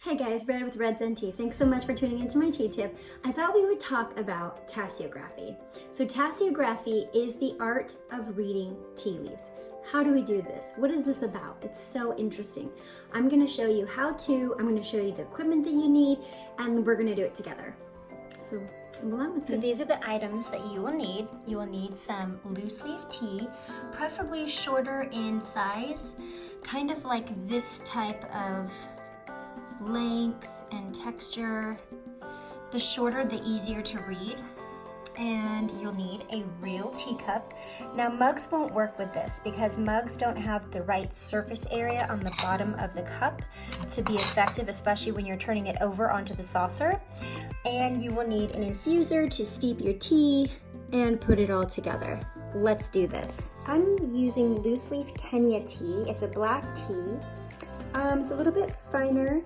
Hey guys, Red with redzentea. Thanks so much for tuning into my tea tip. I thought we would talk about tasseography. So tasseography is the art of reading tea leaves. How do we do this? What is this about? It's so interesting. I'm gonna show you how to, I'm gonna show you the equipment that you need, and we're gonna do it together. So come along with me. So these are the items that you will need. You will need some loose leaf tea, preferably shorter in size, kind of like this type of length and texture. The shorter, the easier to read. And you'll need a real teacup. Now mugs won't work with this because mugs don't have the right surface area on the bottom of the cup to be effective, especially when you're turning it over onto the saucer. And you will need an infuser to steep your tea and put it all together. Let's do this. I'm using loose leaf Kenya tea. It's a black tea. It's a little bit finer,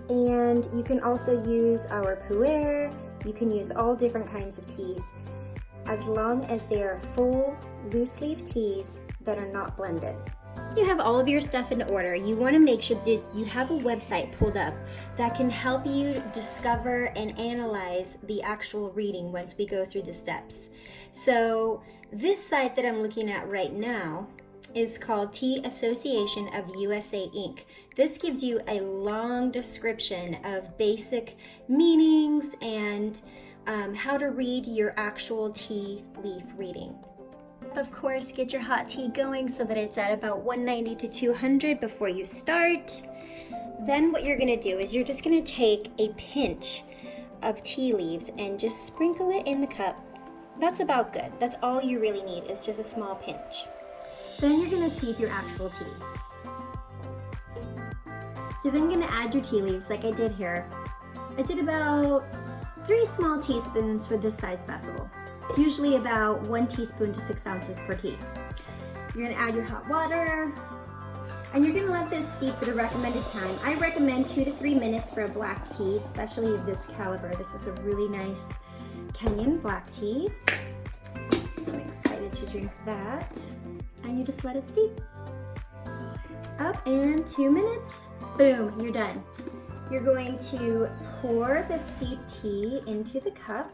and you can also use our pu'er. You can use all different kinds of teas as long as they are full loose leaf teas that are not blended. You have all of your stuff in order. You want to make sure that you have a website pulled up that can help you discover and analyze the actual reading once we go through the steps. So this site that I'm looking at right now is called Tea Association of USA Inc. This gives you a long description of basic meanings and how to read your actual tea leaf reading. Of course, get your hot tea going so that it's at about 190 to 200 before you start. Then what you're gonna do is you're just gonna take a pinch of tea leaves and just sprinkle it in the cup. That's about good. That's all you really need, is just a small pinch. Then you're gonna steep your actual tea. You're then gonna add your tea leaves like I did here. I did about 3 small teaspoons for this size vessel. It's usually about 1 teaspoon to 6 ounces per tea. You're gonna add your hot water, and you're gonna let this steep for the recommended time. I recommend 2 to 3 minutes for a black tea, especially of this caliber. This is a really nice Kenyan black tea. So I'm excited to drink that. And you just let it steep. Up, and 2 minutes, boom, you're done. You're going to pour the steeped tea into the cup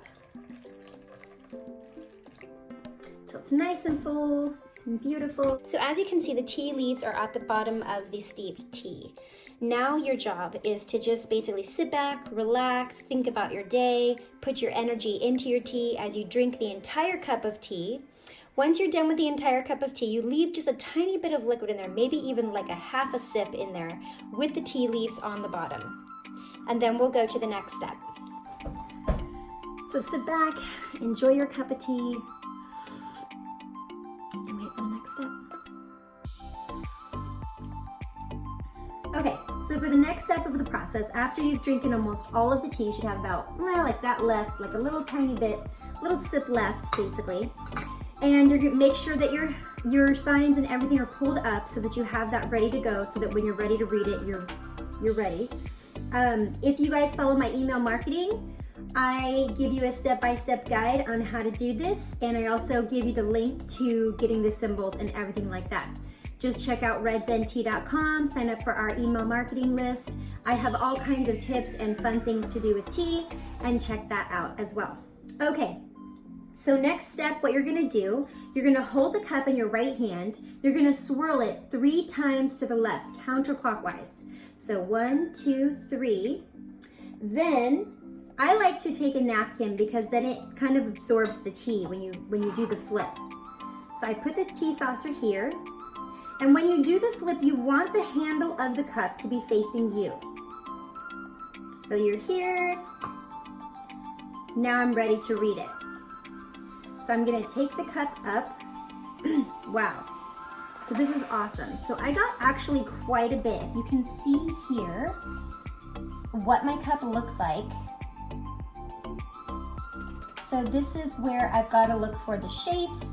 till it's nice and full and beautiful. So as you can see, the tea leaves are at the bottom of the steeped tea. Now your job is to just basically sit back, relax, think about your day, put your energy into your tea as you drink the entire cup of tea. Once you're done with the entire cup of tea, you leave just a tiny bit of liquid in there, maybe even like a half a sip in there with the tea leaves on the bottom. And then we'll go to the next step. So sit back, enjoy your cup of tea, and wait for the next step. Okay, so for the next step of the process, after you've drinking almost all of the tea, you should have about, like that left, like a little tiny bit, little sip left, basically. And you're gonna make sure that your signs and everything are pulled up so that you have that ready to go, so that when you're ready to read it, you're ready. If you guys follow my email marketing, I give you a step-by-step guide on how to do this, and I also give you the link to getting the symbols and everything like that. Just check out redzentea.com, sign up for our email marketing list. I have all kinds of tips and fun things to do with tea, and check that out as well. Okay. So next step, what you're gonna do, you're gonna hold the cup in your right hand, you're gonna swirl it 3 times to the left, counterclockwise. So 1, 2, 3. Then, I like to take a napkin because then it kind of absorbs the tea when you do the flip. So I put the tea saucer here, and when you do the flip, you want the handle of the cup to be facing you. So you're here, now I'm ready to read it. So I'm gonna take the cup up. Wow, so this is awesome. So I got actually quite a bit. You can see here what my cup looks like. So this is where I've got to look for the shapes.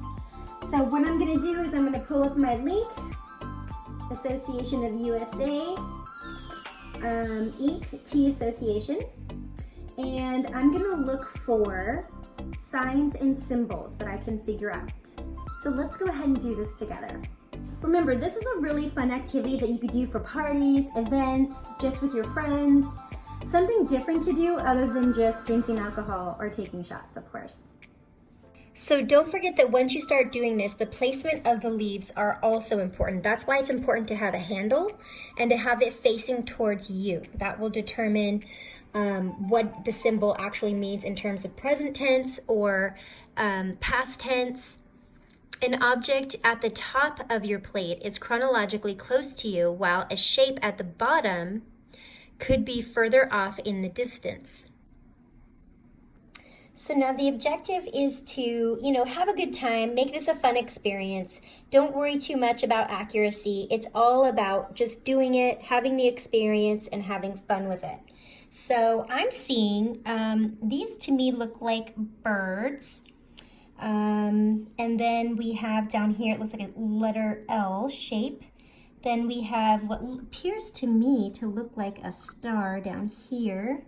So what I'm gonna do is I'm gonna pull up my link, Association of USA, Inc., Tea Association, and I'm gonna look for signs and symbols that I can figure out. So let's go ahead and do this together. Remember, this is a really fun activity that you could do for parties, events, just with your friends. Something different to do other than just drinking alcohol or taking shots, of course. So don't forget that once you start doing this, the placement of the leaves are also important. That's why it's important to have a handle and to have it facing towards you. That will determine what the symbol actually means in terms of present tense or past tense. An object at the top of your plate is chronologically close to you, while a shape at the bottom could be further off in the distance. So now the objective is to, have a good time, make this a fun experience. Don't worry too much about accuracy. It's all about just doing it, having the experience, and having fun with it. So I'm seeing, these to me look like birds. And then we have down here, it looks like a letter L shape. Then we have what appears to me to look like a star down here.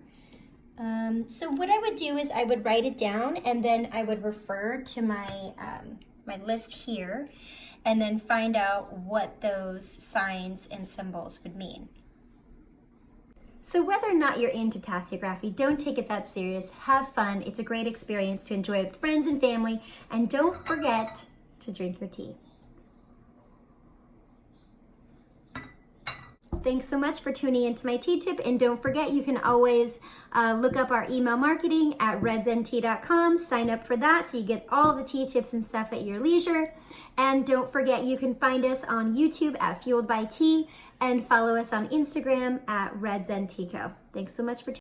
So what I would do is I would write it down, and then I would refer to my, my list here, and then find out what those signs and symbols would mean. So whether or not you're into tasseography, don't take it that serious. Have fun. It's a great experience to enjoy with friends and family, and don't forget to drink your tea. Thanks so much for tuning into my tea tip, and don't forget you can always look up our email marketing at redzentea.com. Sign up for that so you get all the tea tips and stuff at your leisure. And don't forget you can find us on YouTube at Fueled by Tea and follow us on Instagram at redzenteaco. Thanks so much for tuning in.